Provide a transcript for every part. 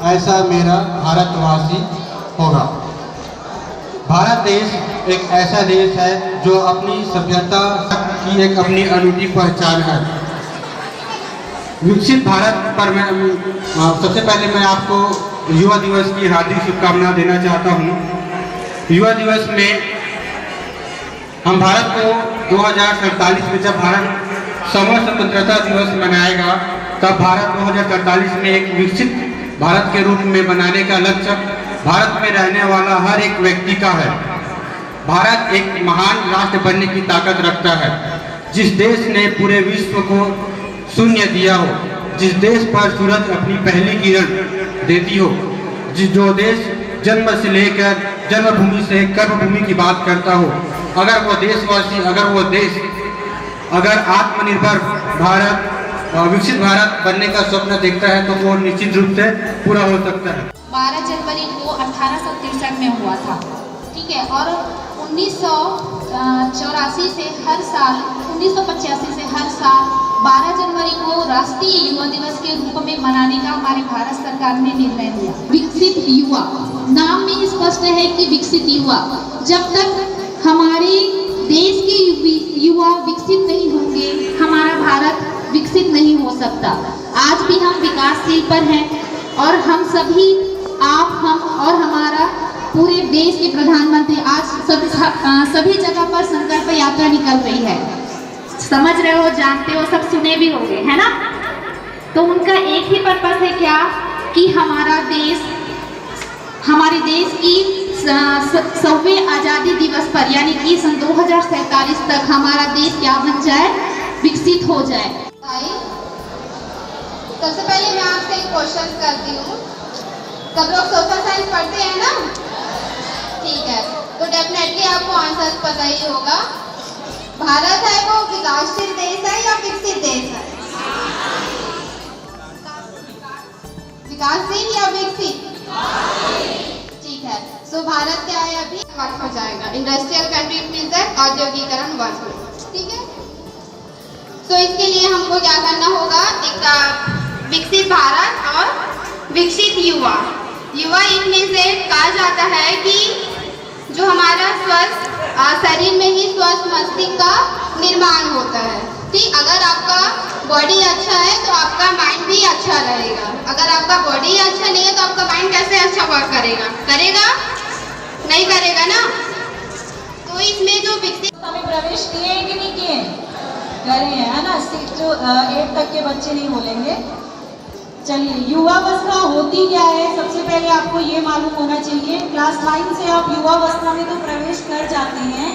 ऐसा मेरा भारतवासी होगा। भारत देश एक ऐसा देश है जो अपनी सभ्यता की एक अपनी अनूठी पहचान है। विकसित भारत पर मैं सबसे पहले मैं आपको युवा दिवस की हार्दिक शुभकामनाएं देना चाहता हूँ। युवा दिवस में हम भारत को 2047 में जब भारत स्वतंत्रता दिवस मनाएगा तब भारत 2047 में एक विकसित भारत के रूप में बनाने का लक्ष्य भारत में रहने वाला हर एक व्यक्ति का है। भारत एक महान राष्ट्र बनने की ताकत रखता है। जिस देश ने पूरे विश्व को शून्य दिया हो, जिस देश पर सूरज अपनी पहली किरण देती हो, जो देश जन्म से लेकर जन्मभूमि से कर्मभूमि की बात करता हो, अगर वो देशवासी अगर आत्मनिर्भर भारत विकसित भारत बनने का स्वप्न देखता है तो वो निश्चित रूप से पूरा हो सकता है। 12 जनवरी को 1863 में हुआ था, ठीक है, और 1984 से हर साल 1985 से हर साल 12 जनवरी को राष्ट्रीय युवा दिवस के रूप में मनाने का हमारे भारत सरकार ने निर्णय लिया। विकसित युवा, नाम में स्पष्ट है कि विकसित युवा। जब तक हमारे देश के युवा विकसित नहीं होंगे, हमारा भारत विकसित नहीं हो सकता। आज भी हम विकासशील पर हैं और हम सभी, आप, हम और हमारा पूरे देश के प्रधानमंत्री आज सभी जगह पर संकल्प यात्रा निकल रही है। समझ रहे हो, जानते हो, सब सुने भी होंगे, है ना। तो उनका एक ही पर्पस है क्या, कि हमारा देश, हमारे देश की 100वें आज़ादी दिवस पर यानी कि सन 2047 तक हमारा देश क्या बन जाए, विकसित हो जाए। सबसे पहले मैं आपसे एक क्वेश्चन करती हूँ। सब लोग सोशल साइंस पढ़ते हैं ना? ठीक है, तो डेफिनेटली आपको आंसर पता ही होगा। भारत है वो विकासशील देश है या विकसित देश है? विकासशील या विकसित? ठीक है, सो भारत क्या है, अभी वर्क हो जाएगा। इंडस्ट्रियल कंट्री मींस दैट औद्योगिकरण वर्क, ठीक है। तो इसके लिए हमको क्या करना होगा, एक विकसित भारत और विकसित युवा। युवा इनमें से कहा जाता है कि जो हमारा स्वस्थ शरीर में ही स्वस्थ मस्तिष्क का निर्माण होता है, ठीक। अगर आपका बॉडी अच्छा है तो आपका माइंड भी अच्छा रहेगा। अगर आपका बॉडी अच्छा नहीं है तो आपका माइंड कैसे अच्छा वर्क करेगा? नहीं करेगा ना। तो इसमें जो विकसित प्रवेश किए हैं कि नहीं किए? करे हैं, है ना। जो 8 तक के बच्चे नहीं बोलेंगे। चलिए, युवावस्था होती क्या है, सबसे पहले आपको ये मालूम होना चाहिए। क्लास 9 से आप युवावस्था में तो प्रवेश कर जाते हैं,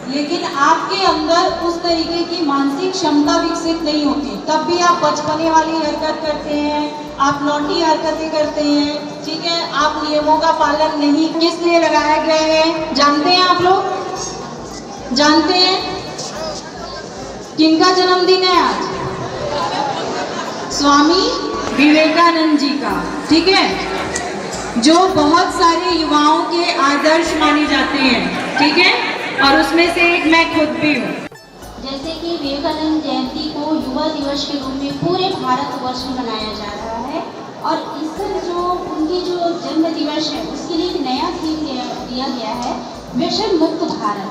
लेकिन आपके अंदर उस तरीके की मानसिक क्षमता विकसित नहीं होती। तब भी आप बचपने वाली हरकत करते हैं, आप नौटी हरकतें करते हैं, ठीक है। आप नियमों का पालन नहीं, किस लिए लगाए गए हैं जानते हैं? आप लोग जानते हैं किनका जन्मदिन है आज? स्वामी विवेकानंद जी का, ठीक है, जो बहुत सारे युवाओं के आदर्श माने जाते हैं, ठीक है, और उसमें से एक मैं खुद भी हूँ। जैसे कि विवेकानंद जयंती को युवा दिवस के रूप में पूरे भारतवर्ष में मनाया जा रहा है, और इस जो उनकी जो जन्म दिवस है उसके लिए एक नया थीम दिया गया है, व्यसन मुक्त भारत।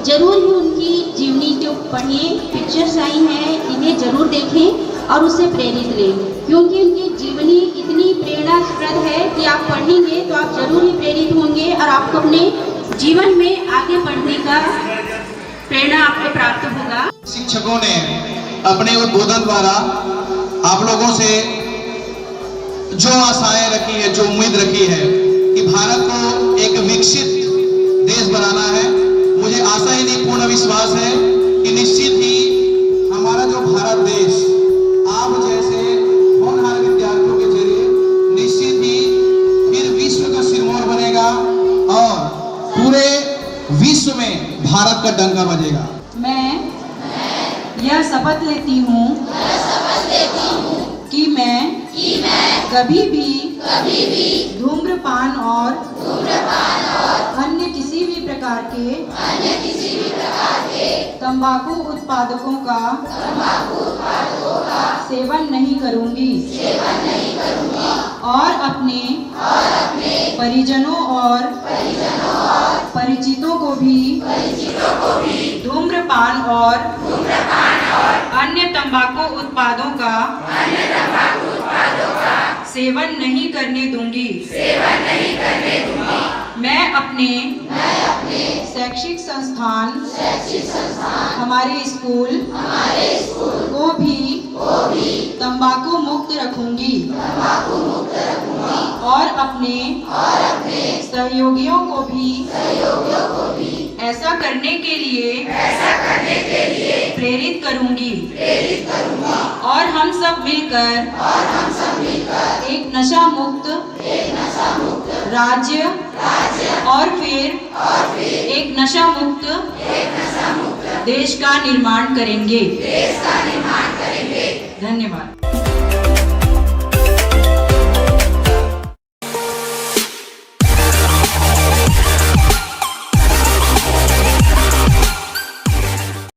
जरूर ही उनकी जीवनी को पढ़िए, पिक्चर्स आई हैं, इन्हें जरूर देखें और उससे प्रेरित लें, क्योंकि उनकी जीवनी इतनी प्रेरणास्पद है कि आप पढ़ेंगे और आपको अपने जीवन में आगे बढ़ने का प्रेरणा आपको प्राप्त होगा। शिक्षकों ने अपने उद्बोधन द्वारा आप लोगों से जो आशाएं रखी है, जो उम्मीद रखी है कि भारत को एक विकसित देश बनाना है, मुझे आशा ही नहीं पूर्ण विश्वास है कि निश्चित ही हमारा जो भारत देश आप जैसे होनहार विद्यार्थियों के जरिए निश्चित ही फिर विश्व का सिरमौर बनेगा और पूरे विश्व में भारत का डंका बजेगा। मैं यह शपथ लेती हूँ कि मैं कभी भी धूम्रपान और अन्य किसी भी प्रकार के तंबाकू उत्पादकों का सेवन नहीं करूंगी और अपने परिजनों और परिचितों को भी धूम्रपान और अन्य तंबाकू उत्पादों का सेवन नहीं करने दूंगी। मैं अपने शैक्षिक संस्थान हमारे स्कूल को भी तंबाकू मुक्त रखूंगी और अपने सहयोगियों को भी ऐसा करने के लिए प्रेरित करूंगी और हम सब मिलकर एक नशा मुक्त राज्य और फिर एक नशा मुक्त देश का निर्माण करेंगे। धन्यवाद।